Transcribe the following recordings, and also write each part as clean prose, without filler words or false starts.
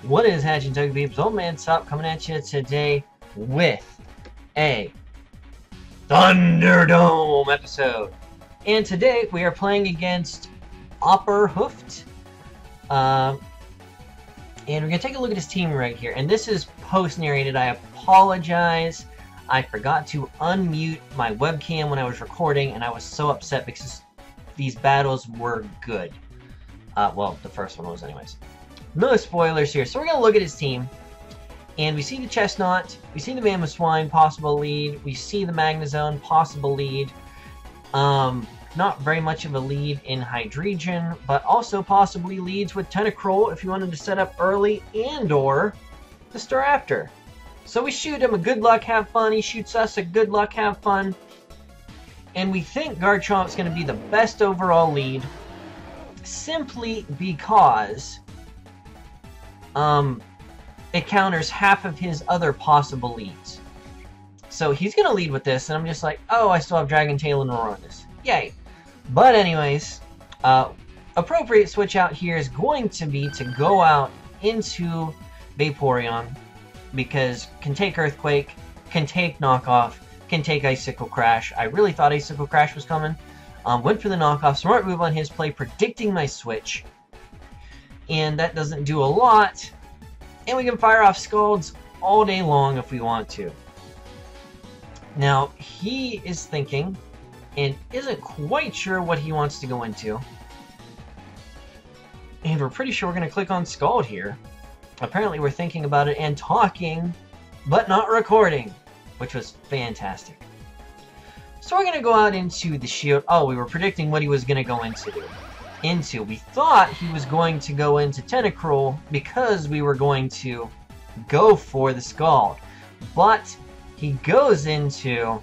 What is hatching, Tug Beeps? OldManTup coming at you today with a Thunderdome episode. And today we are playing against Opperhoofd. And we're going to take a look at his team right here. And this is post-narrated. I apologize. I forgot to unmute my webcam when I was recording, and I was so upset because these battles were good. Well, the first one was anyways. No spoilers here. So we're going to look at his team. And we see the Chestnut. We see the Mammoth Swine, possible lead. We see the Magnezone, possible lead. Not very much of a lead in Hydreigon, but also possibly leads with Tentacruel if you wanted to set up early and/or the Staraptor. So we shoot him a good luck, have fun. He shoots us a good luck, have fun. And we think Garchomp's going to be the best overall lead simply because it counters half of his other possible leads. So he's going to lead with this, and I'm just like, oh, I still have Dragon Tail and Roar on this. Yay. But anyways, appropriate switch out here is going to be to go out into Vaporeon, because can take Earthquake, can take Knockoff, can take Icicle Crash. I really thought Icicle Crash was coming. Went for the Knockoff. Smart move on his play, predicting my switch. And that doesn't do a lot. And we can fire off Scalds all day long if we want to. Now, he is thinking and isn't quite sure what he wants to go into. And we're pretty sure we're going to click on Scald here. Apparently we're thinking about it and talking, but not recording, which was fantastic. So we're going to go out into the shield. Oh, we were predicting what he was going to go into. We thought he was going to go into Tentacruel because we were going to go for the Scald. But he goes into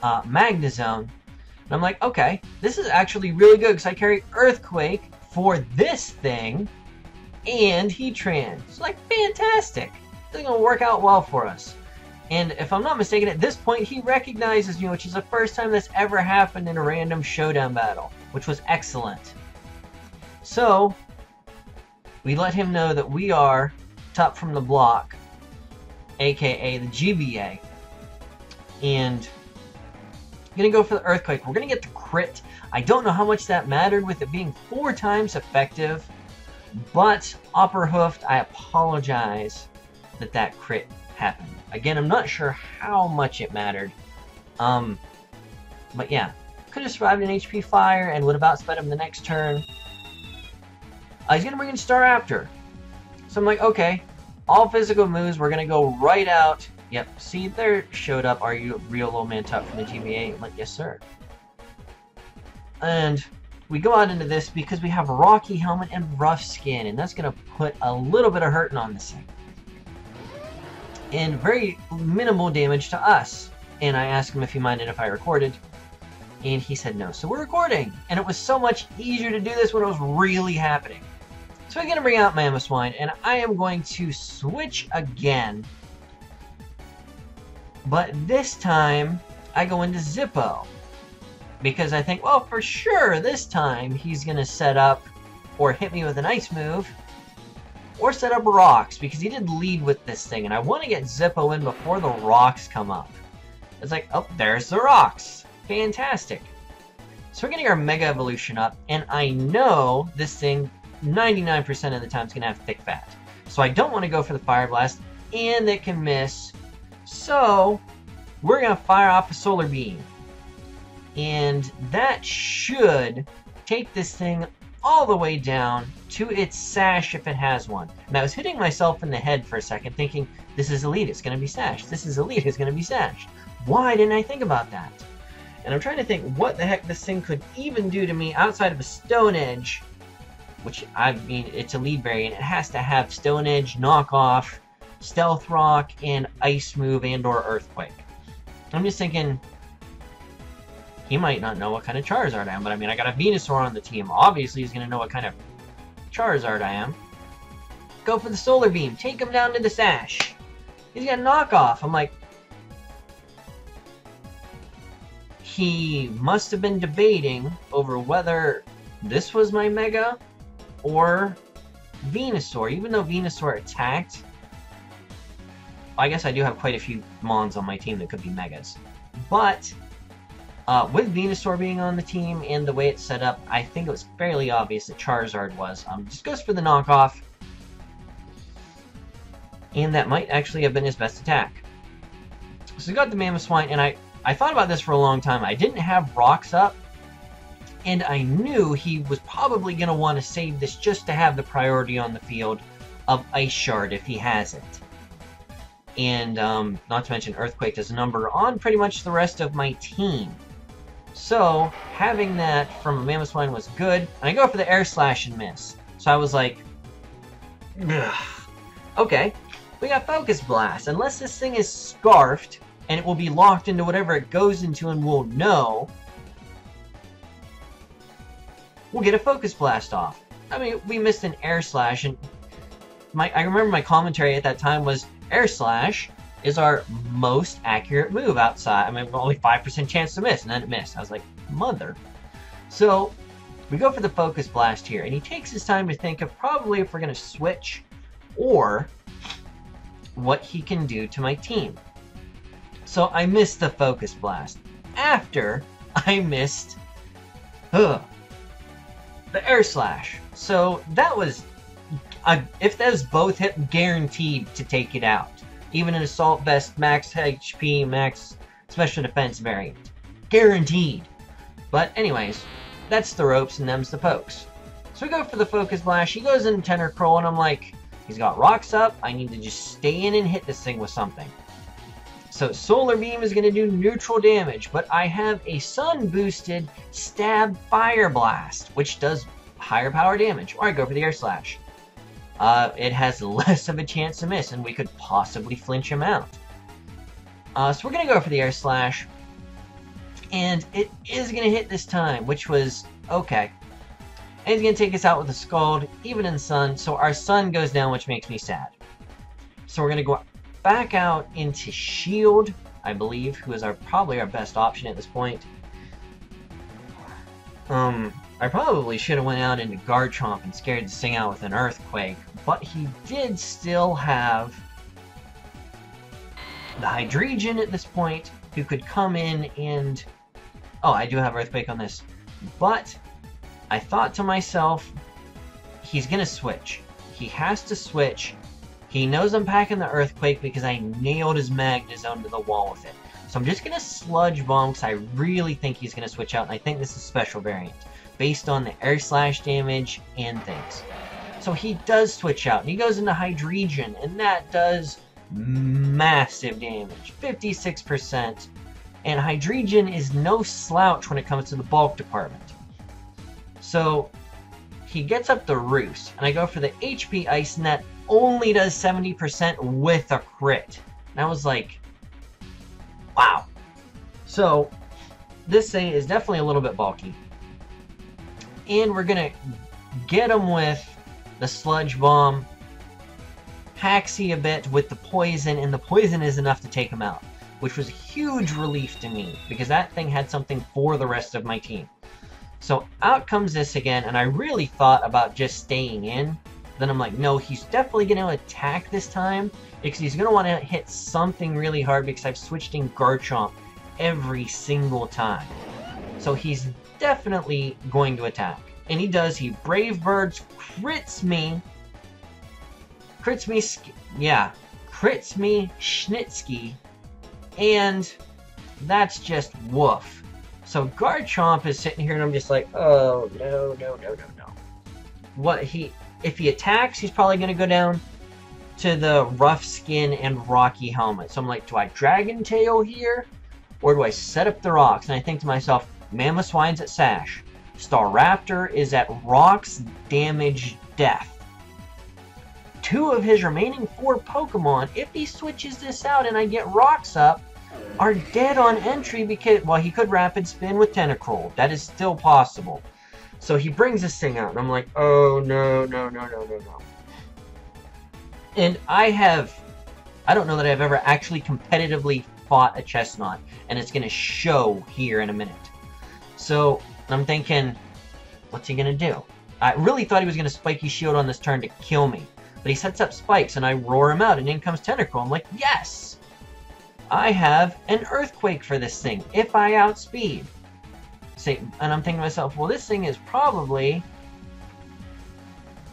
Magnezone. And I'm like, okay, this is actually really good because I carry Earthquake for this thing and Heatran. It's like fantastic. This is going to work out well for us. And if I'm not mistaken, at this point he recognizes me, which is the first time that's ever happened in a random showdown battle, which was excellent. So we let him know that we are top from the block, aka the GBA, and I'm gonna go for the Earthquake. We're gonna get the crit. I don't know how much that mattered with it being 4 times effective, but Opperhoofd, I apologize that crit happened. Again, I'm not sure how much it mattered. But yeah, could have survived an HP fire and would have outsped him the next turn. He's gonna bring in Staraptor. So I'm like, okay, all physical moves, we're gonna go right out. Yep, see, there showed up, are you a real OldManTup from the GBA? I'm like, yes, sir. And we go out into this because we have Rocky Helmet and Rough Skin, and that's gonna put a little bit of hurting on this thing. And very minimal damage to us. And I asked him if he minded if I recorded, and he said no. So we're recording, and it was so much easier to do this when it was really happening. So we're going to bring out Mammoth Swine, and I am going to switch again. But this time, I go into Zippo. Because I think, well, for sure, this time he's going to set up or hit me with an ice move. Or set up rocks, because he did lead with this thing, and I want to get Zippo in before the rocks come up. It's like, oh, there's the rocks. Fantastic. So we're getting our Mega Evolution up, and I know this thing 99% of the time is going to have Thick Fat. So I don't want to go for the Fire Blast, and it can miss. So we're going to fire off a Solar Beam. And that should take this thing all the way down to its sash if it has one. And I was hitting myself in the head for a second thinking, this is elite, it's going to be sash. This is elite, it's going to be sash. Why didn't I think about that? And I'm trying to think what the heck this thing could even do to me outside of a Stone Edge, which, I mean, it's a lead variant. It has to have Stone Edge, Knockoff, Stealth Rock, and Ice Move and/or Earthquake. I'm just thinking, he might not know what kind of Charizard I am, but I mean, I got a Venusaur on the team. Obviously, he's going to know what kind of Charizard I am. Go for the Solar Beam. Take him down to the sash. He's got Knockoff. I'm like, he must have been debating over whether this was my Mega or Venusaur, even though Venusaur attacked, I guess I do have quite a few Mons on my team that could be Megas. But with Venusaur being on the team and the way it's set up, I think it was fairly obvious that Charizard was. Just goes for the knockoff. And that might actually have been his best attack. So we got the Mamoswine, and I thought about this for a long time. I didn't have rocks up, and I knew he was probably going to want to save this just to have the priority on the field of Ice Shard if he has it. And not to mention Earthquake does a number on pretty much the rest of my team. So having that from a Mamoswine was good, and I go for the Air Slash and miss. So I was like, ugh. Okay, we got Focus Blast. Unless this thing is scarfed, and it will be locked into whatever it goes into and we'll know, we'll get a Focus Blast off. I mean, we missed an Air Slash, and I remember my commentary at that time was, Air Slash is our most accurate move outside. I mean, only 5% chance to miss, and then it missed. I was like, mother. So, we go for the Focus Blast here, and he takes his time to think of probably if we're going to switch, or what he can do to my team. So I missed the Focus Blast. After I missed the Air Slash. So that was, if those both hit, guaranteed to take it out. Even an Assault Vest, max HP, max Special Defense variant. Guaranteed. But anyways, that's the ropes and them's the pokes. So we go for the Focus Blast. He goes in Tentacruel, and I'm like, he's got rocks up. I need to just stay in and hit this thing with something. So Solar Beam is going to do neutral damage, but I have a Sun-boosted Stab Fire Blast, which does higher power damage. Or I go for the Air Slash. It has less of a chance to miss, and we could possibly flinch him out. So we're going to go for the Air Slash. And it is going to hit this time, which was okay. And he's going to take us out with a Scald, even in Sun. So our Sun goes down, which makes me sad. So we're going to go back out into Shield, I believe, who is probably our best option at this point. I probably should have went out into Garchomp and scared this thing out with an Earthquake, but he did still have the Hydreigon at this point, who could come in and... Oh, I do have Earthquake on this. But I thought to myself, he's going to switch. He has to switch. He knows I'm packing the Earthquake because I nailed his Magnezone to the wall with it. So I'm just going to Sludge Bomb because I really think he's going to switch out, and I think this is special variant, based on the Air Slash damage and things. So he does switch out, and he goes into Hydreigon, and that does massive damage, 56%. And Hydreigon is no slouch when it comes to the bulk department. So he gets up the Roost, and I go for the HP Ice, and that only does 70% with a crit. And I was like, wow. So this thing is definitely a little bit bulky. And we're going to get him with the Sludge Bomb, Haxie a bit with the Poison, and the Poison is enough to take him out, which was a huge relief to me, because that thing had something for the rest of my team. So out comes this again, and I really thought about just staying in. Then I'm like, no, he's definitely going to attack this time, because he's going to want to hit something really hard, because I've switched in Garchomp every single time. So he's definitely going to attack. And he does. He Brave Birds, crits me, Schnitzky, and that's just woof. So Garchomp is sitting here, and I'm just like, oh, no. If he attacks, he's probably going to go down to the Rough Skin and Rocky Helmet. So I'm like, do I Dragon Tail here? Or do I set up the rocks? And I think to myself, Mamoswine's at Sash. Staraptor is at Rocks, Damage, Death. 2 of his remaining 4 Pokemon, if he switches this out and I get rocks up, are dead on entry because, well, he could Rapid Spin with Tentacruel. That is still possible. So he brings this thing out, and I'm like, oh, no. And I don't know that I've ever actually competitively fought a Chestnut, and it's going to show here in a minute. So I'm thinking, what's he going to do? I really thought he was going to spiky shield on this turn to kill me. But he sets up spikes, and I roar him out, and in comes Tentacle. I'm like, yes! I have an Earthquake for this thing, if I outspeed. And I'm thinking to myself, well, this thing is probably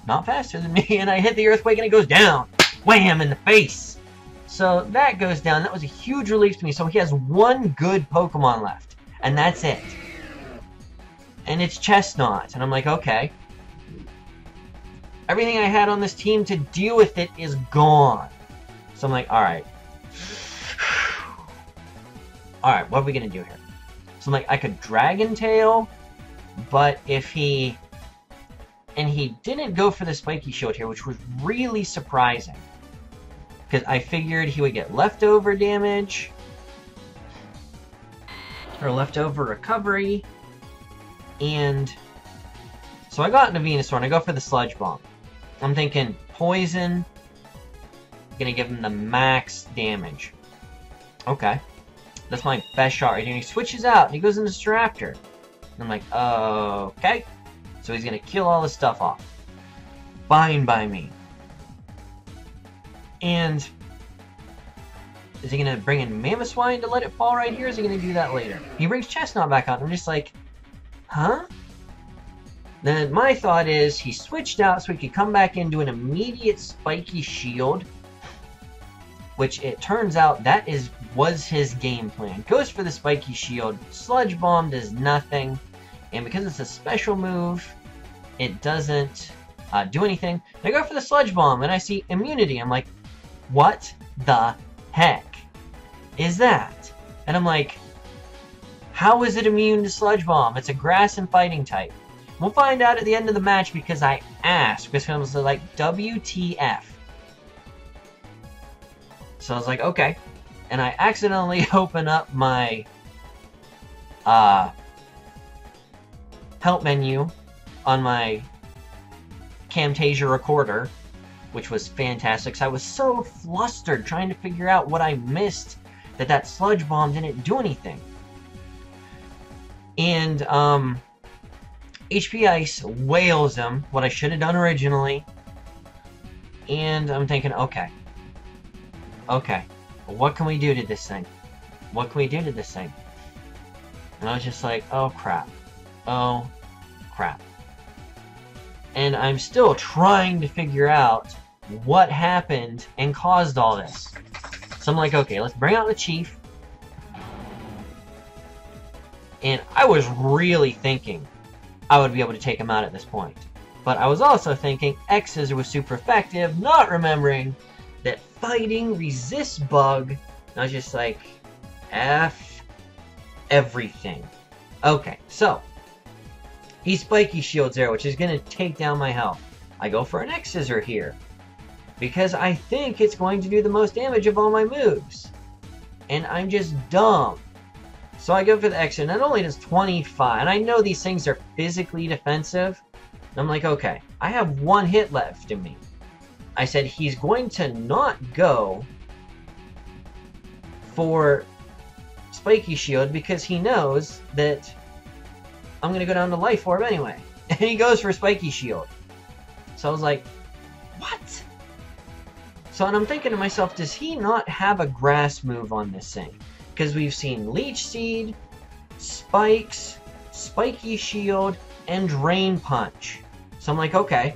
not faster than me, and I hit the Earthquake, and it goes down. Wham! In the face! So that goes down. That was a huge relief to me. So he has one good Pokemon left, and that's it. And it's Chestnut, and I'm like, okay. Everything I had on this team to deal with it is gone. So I'm like, alright. Alright, what are we going to do here? So I'm like, I could Dragon Tail, but if he... And he didn't go for the Spiky Shield here, which was really surprising. Because I figured he would get leftover damage. Or leftover recovery. And... So I got into Venusaur, and I go for the Sludge Bomb. I'm thinking, Poison. Gonna give him the max damage. Okay. That's my best shot right here. And he switches out, and he goes into Staraptor. And I'm like, okay. So he's gonna kill all his stuff off. Fine by me. And is he gonna bring in Mamoswine to let it fall right here? Or is he gonna do that later? He brings Chestnut back out, and I'm just like, huh? Then my thought is he switched out so he could come back into an immediate Spiky Shield, which it turns out that was his game plan. Goes for the Spiky Shield, Sludge Bomb does nothing, and because it's a special move, it doesn't do anything. I go for the Sludge Bomb, and I see immunity. I'm like, what the heck is that? And I'm like, how is it immune to Sludge Bomb? It's a grass and fighting type. We'll find out at the end of the match because I asked. Because I was like, WTF. So I was like, okay. And I accidentally open up my help menu on my Camtasia recorder, which was fantastic. So I was so flustered trying to figure out what I missed, that Sludge Bomb didn't do anything. And HP Ice wails him, what I should have done originally. And I'm thinking, okay, what can we do to this thing? What can we do to this thing? And I was just like, oh crap. Oh crap. And I'm still trying to figure out what happened and caused all this. So I'm like, okay, let's bring out the Chief. And I was really thinking I would be able to take him out at this point. But I was also thinking X-Scissor was super effective, not remembering that fighting resists bug. And I was just like, F everything. Okay, so he Spiky Shields there, which is going to take down my health. I go for an X-Scissor here, because I think it's going to do the most damage of all my moves. And I'm just dumb. So I go for the X, and not only does 25, and I know these things are physically defensive, and I'm like, okay, I have one hit left in me. I said he's going to not go for Spiky Shield because he knows that I'm going to go down to Life Orb anyway. And he goes for Spiky Shield. So I was like, what? So and I'm thinking to myself, does he not have a grass move on this thing? Because we've seen Leech Seed, Spikes, Spiky Shield, and Drain Punch. So I'm like, okay.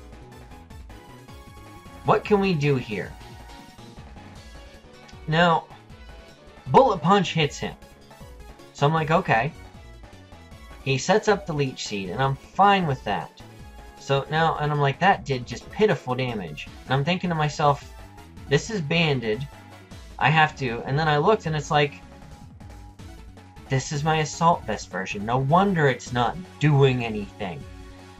What can we do here? Now, Bullet Punch hits him. So I'm like, okay. He sets up the Leech Seed, and I'm fine with that. So now, and I'm like, that did just pitiful damage. And I'm thinking to myself, this is banded. I have to. And then I looked, and it's like, this is my Assault Vest version. No wonder it's not doing anything.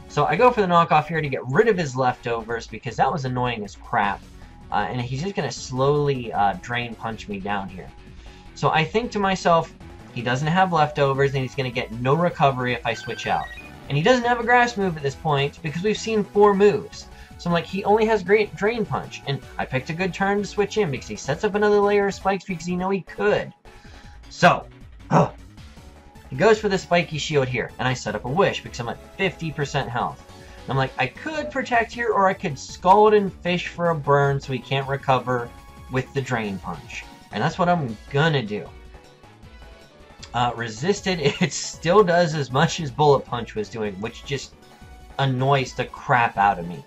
So I go for the knockoff here to get rid of his leftovers because that was annoying as crap. And he's just going to slowly Drain Punch me down here. So I think to myself, he doesn't have leftovers and he's going to get no recovery if I switch out. And he doesn't have a grass move at this point because we've seen 4 moves. So I'm like, he only has great Drain Punch. And I picked a good turn to switch in because he sets up another layer of spikes because he knew he could. So, he goes for the Spiky Shield here, and I set up a Wish because I'm at 50% health. I'm like, I could protect here, or I could Scald and Fish for a burn so he can't recover with the Drain Punch. And that's what I'm gonna do. Resisted, it still does as much as Bullet Punch was doing, which just annoys the crap out of me.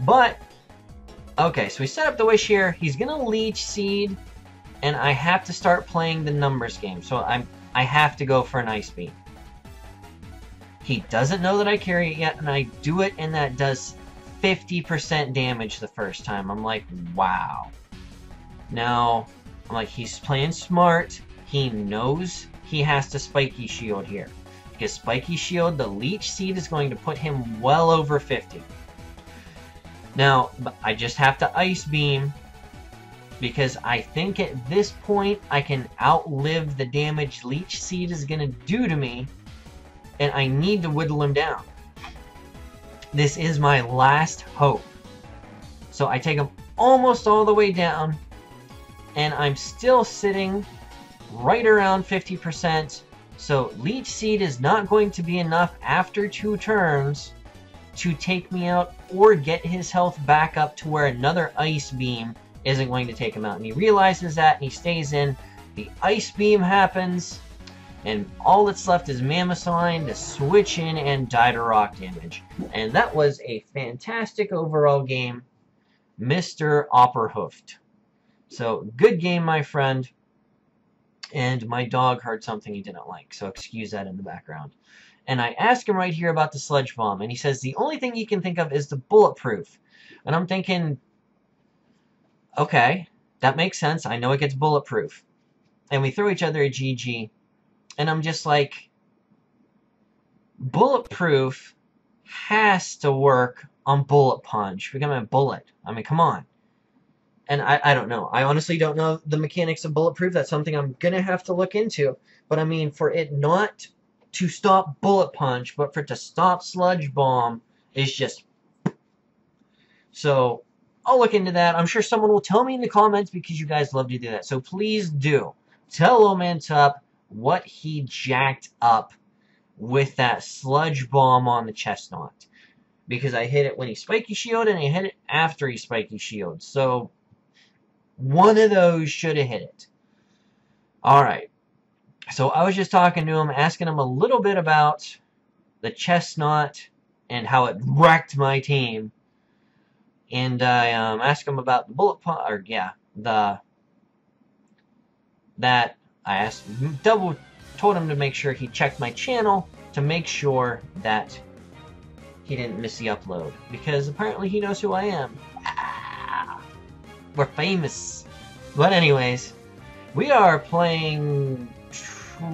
But, okay, so we set up the Wish here. He's gonna Leech Seed, and I have to start playing the numbers game. So I have to go for an Ice Beam. He doesn't know that I carry it yet, and I do it, and that does 50% damage the first time. I'm like, wow. Now, I'm like, he's playing smart. He knows he has to Spiky Shield here. Because Spiky Shield, the Leech Seed is going to put him well over 50. Now, I just have to Ice Beam, because I think at this point I can outlive the damage Leech Seed is going to do to me, and I need to whittle him down. This is my last hope. So I take him almost all the way down, and I'm still sitting right around 50%. So Leech Seed is not going to be enough after 2 turns to take me out or get his health back up to where another Ice Beam isn't going to take him out. And he realizes that, and he stays in. The Ice Beam happens, and all that's left is Mammothine to switch in and die to rock damage. And that was a fantastic overall game, Mr. Opperhoofed. So, good game, my friend. And my dog heard something he didn't like, so excuse that in the background. And I asked him right here about the Sludge Bomb, and he says the only thing he can think of is the Bulletproof. And I'm thinking, okay, that makes sense. I know it gets Bulletproof. And we throw each other a GG. And I'm just like, Bulletproof has to work on Bullet Punch. Become a bullet. I mean, come on. And I don't know. I honestly don't know the mechanics of Bulletproof. That's something I'm going to have to look into. But I mean, for it not to stop Bullet Punch, but for it to stop Sludge Bomb is just... So, I'll look into that. I'm sure someone will tell me in the comments because you guys love to do that. So please do. Tell OldManTup what he jacked up with that Sludge Bomb on the Chestnut. Because I hit it when he Spiky Shield and I hit it after he Spiky Shield. So, one of those should have hit it. Alright. So I was just talking to him, asking him a little bit about the Chestnut and how it wrecked my team. And I asked him about the Bullet Punch, or yeah, told him to make sure he checked my channel to make sure that he didn't miss the upload. Because apparently he knows who I am. We're famous. But anyways, we are playing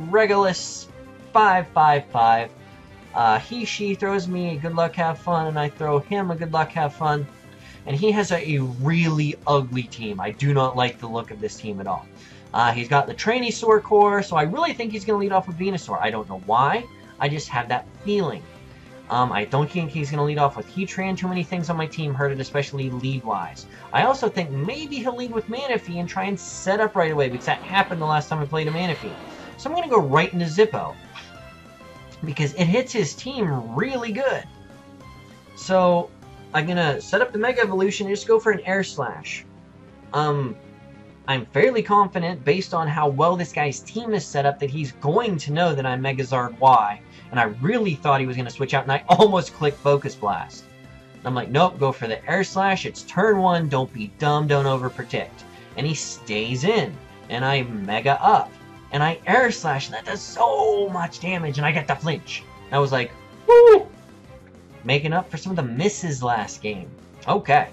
Regulus 555. She throws me a good luck, have fun, and I throw him a good luck, have fun. And he has a really ugly team. I do not like the look of this team at all. He's got the Trainisaur core, so I really think he's going to lead off with Venusaur. I don't know why. I just have that feeling. I don't think he's going to lead off with Heatran. Too many things on my team hurt it, especially lead-wise. I also think maybe he'll lead with Manaphy and try and set up right away, because that happened the last time I played a Manaphy. So I'm going to go right into Zippo, because it hits his team really good. So I'm going to set up the Mega Evolution and just go for an Air Slash. I'm fairly confident, based on how well this guy's team is set up, that he's going to know that I'm Megazard Y. And I really thought he was going to switch out, and I almost clicked Focus Blast. I'm like, nope, go for the Air Slash. It's turn 1. Don't be dumb. Don't overprotect. And he stays in. And I Mega up. And I Air Slash, and that does so much damage, and I get the flinch. And I was like, woo! Making up for some of the misses last game. Okay.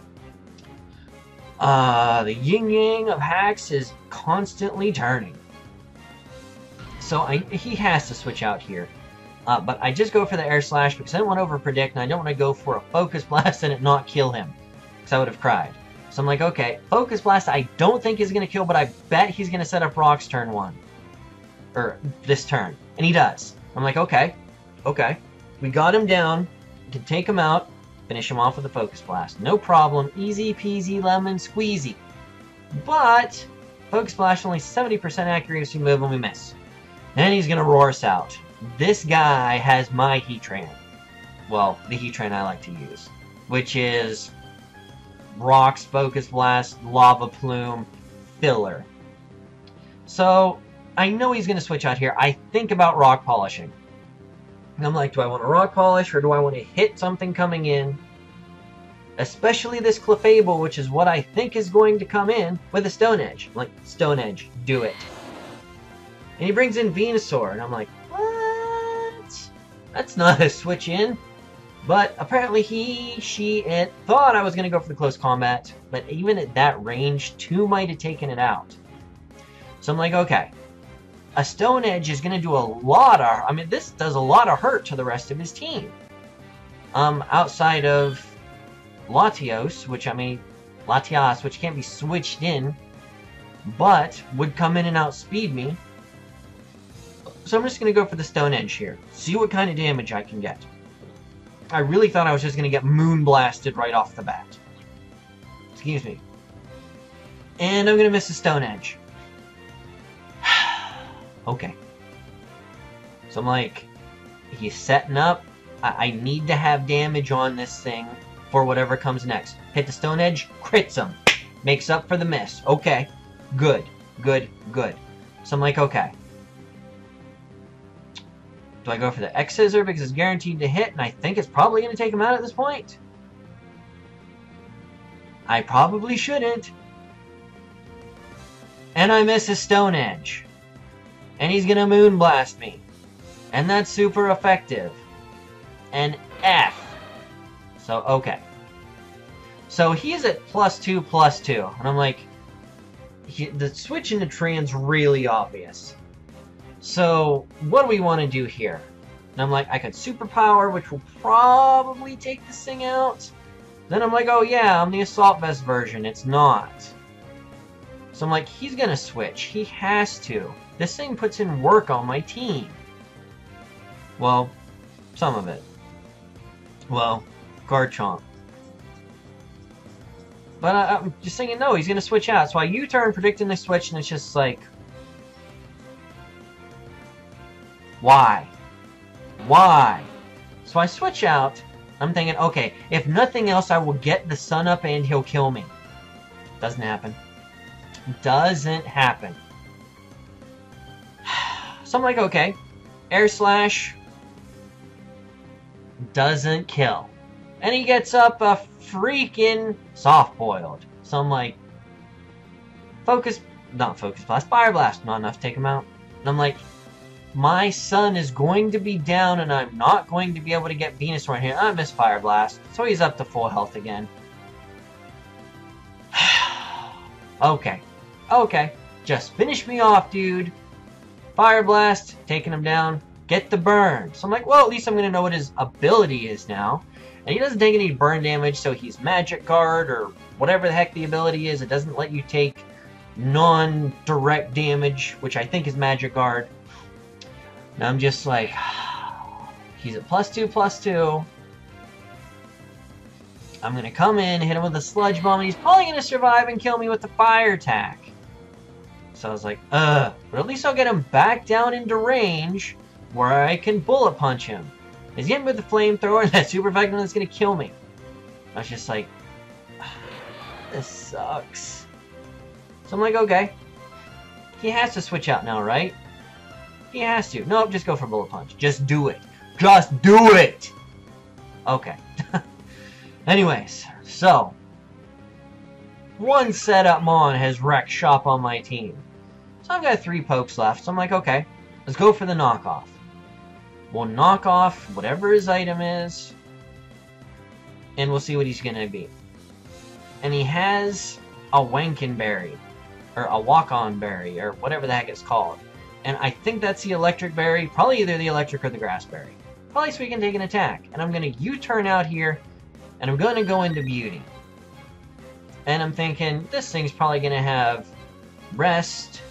The yin-yang of hacks is constantly turning. So he has to switch out here. But I just go for the Air Slash because I don't want to overpredict, and I don't want to go for a Focus Blast and it not kill him. Because I would have cried. So I'm like, okay, Focus Blast I don't think is going to kill, but I bet he's going to set up Rocks turn 1. Or this turn. And he does. I'm like, okay. Okay. We got him down. We can take him out. Finish him off with a Focus Blast. No problem. Easy peasy lemon squeezy. But Focus Blast only 70% accuracy move when we miss. Then he's going to roar us out. This guy has my Heatran. well, the Heatran I like to use, which is Rocks, Focus Blast, Lava Plume, Filler. So, I know he's going to switch out here. I think about Rock Polishing. And I'm like, do I want to Rock Polish, or do I want to hit something coming in? Especially this Clefable, which is what I think is going to come in with a Stone Edge. I'm like, Stone Edge, do it. And he brings in Venusaur, and I'm like, what? That's not a switch in. But apparently it thought I was going to go for the close combat, but even at that range, 2 might have taken it out. So I'm like, okay. A Stone Edge is going to do a lot of... I mean, this does a lot of hurt to the rest of his team. Outside of Latios, which can't be switched in, but would come in and outspeed me. So I'm just going to go for the Stone Edge here. See what kind of damage I can get. I really thought I was just going to get Moon Blasted right off the bat. Excuse me. And I'm going to miss the Stone Edge. Okay. So I'm like, he's setting up. I need to have damage on this thing for whatever comes next. Hit the Stone Edge, crits him. Makes up for the miss. Okay. Good. Good. Good. So I'm like, okay. Do I go for the X-Scissor because it's guaranteed to hit, and I think it's probably going to take him out at this point? I probably shouldn't. And I miss his Stone Edge. And he's going to Moon Blast me. And that's super effective. And F. So, okay. So he's at +2/+2. And I'm like, the switch into Trans really obvious. So, what do we want to do here? And I'm like, I could Superpower, which will probably take this thing out. Then I'm like, oh yeah, I'm the Assault Vest version. It's not. So I'm like, he's going to switch. He has to. This thing puts in work on my team. Well, some of it. Well, Garchomp. But I'm just thinking, no, he's going to switch out. So I U-turn, predicting the switch, and it's just like... Why? Why? So I switch out. I'm thinking, okay, if nothing else, I will get the sun up and he'll kill me. Doesn't happen. Doesn't happen. So I'm like, okay. Air Slash doesn't kill. And he gets up a freaking soft-boiled. So I'm like, not Focus Blast, Fire Blast, not enough to take him out. And I'm like, my sun is going to be down and I'm not going to be able to get Venusaur in here. I miss Fire Blast. So he's up to full health again. Okay. Okay. Just finish me off, dude. Fire Blast, taking him down. Get the burn. So I'm like, well, at least I'm going to know what his ability is now. And he doesn't take any burn damage, so he's Magic Guard or whatever the heck the ability is. It doesn't let you take non-direct damage, which I think is Magic Guard. Now I'm just like, he's at +2/+2. I'm going to come in, hit him with a Sludge Bomb, and he's probably going to survive and kill me with the Fire attack. So I was like, but at least I'll get him back down into range where I can Bullet Punch him. He's getting with the Flamethrower, and that super effective that's going to kill me. I was just like, this sucks. So I'm like, okay. He has to switch out now, right? He has to. Nope, just go for Bullet Punch. Just do it. Just do it! Okay. Anyways, so. One setup Mon has wrecked shop on my team. So I've got 3 pokes left. So I'm like, okay. Let's go for the knockoff. We'll knock off whatever his item is. And we'll see what he's going to be. And he has a Wankenberry. Or a Walk-On Berry. Or whatever the heck it's called. And I think that's the Electric Berry. Probably either the Electric or the Grass Berry. Probably so we can take an attack. And I'm going to U-turn out here. And I'm going to go into Beauty. And I'm thinking, this thing's probably going to have Rest.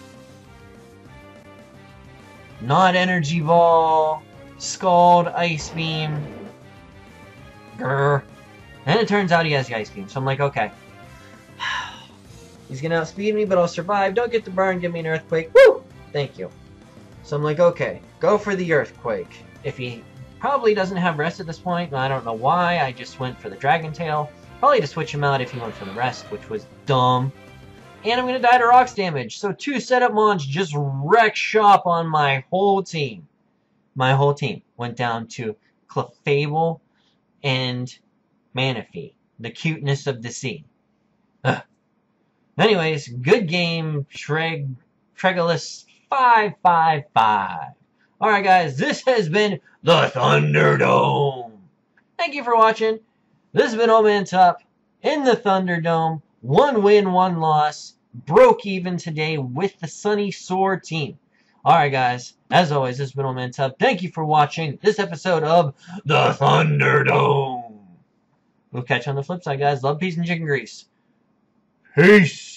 Not Energy Ball. Scald, Ice Beam. Grr. And it turns out he has the Ice Beam. So I'm like, okay. He's going to outspeed me, but I'll survive. Don't get the burn. Give me an Earthquake. Woo! Thank you. So I'm like, okay. Go for the Earthquake. If he Probably doesn't have rest at this point. I don't know why. I just went for the Dragon Tail. Probably to switch him out if he went for the rest, which was dumb. And I'm going to die to Rocks damage. So 2 setup mons just wreck shop on my whole team. My whole team went down to Clefable and Manaphy. The cuteness of the sea. Ugh. Anyways, good game, Tregalus 555. Alright guys, this has been the Thunderdome. Thank you for watching. This has been OldManTup in the Thunderdome. 1 win, 1 loss. Broke even today with the Sunny Saur team. Alright guys, as always, this has been OldManTup. Thank you for watching this episode of the Thunderdome. We'll catch you on the flip side, guys. Love, peace, and chicken grease. Peace.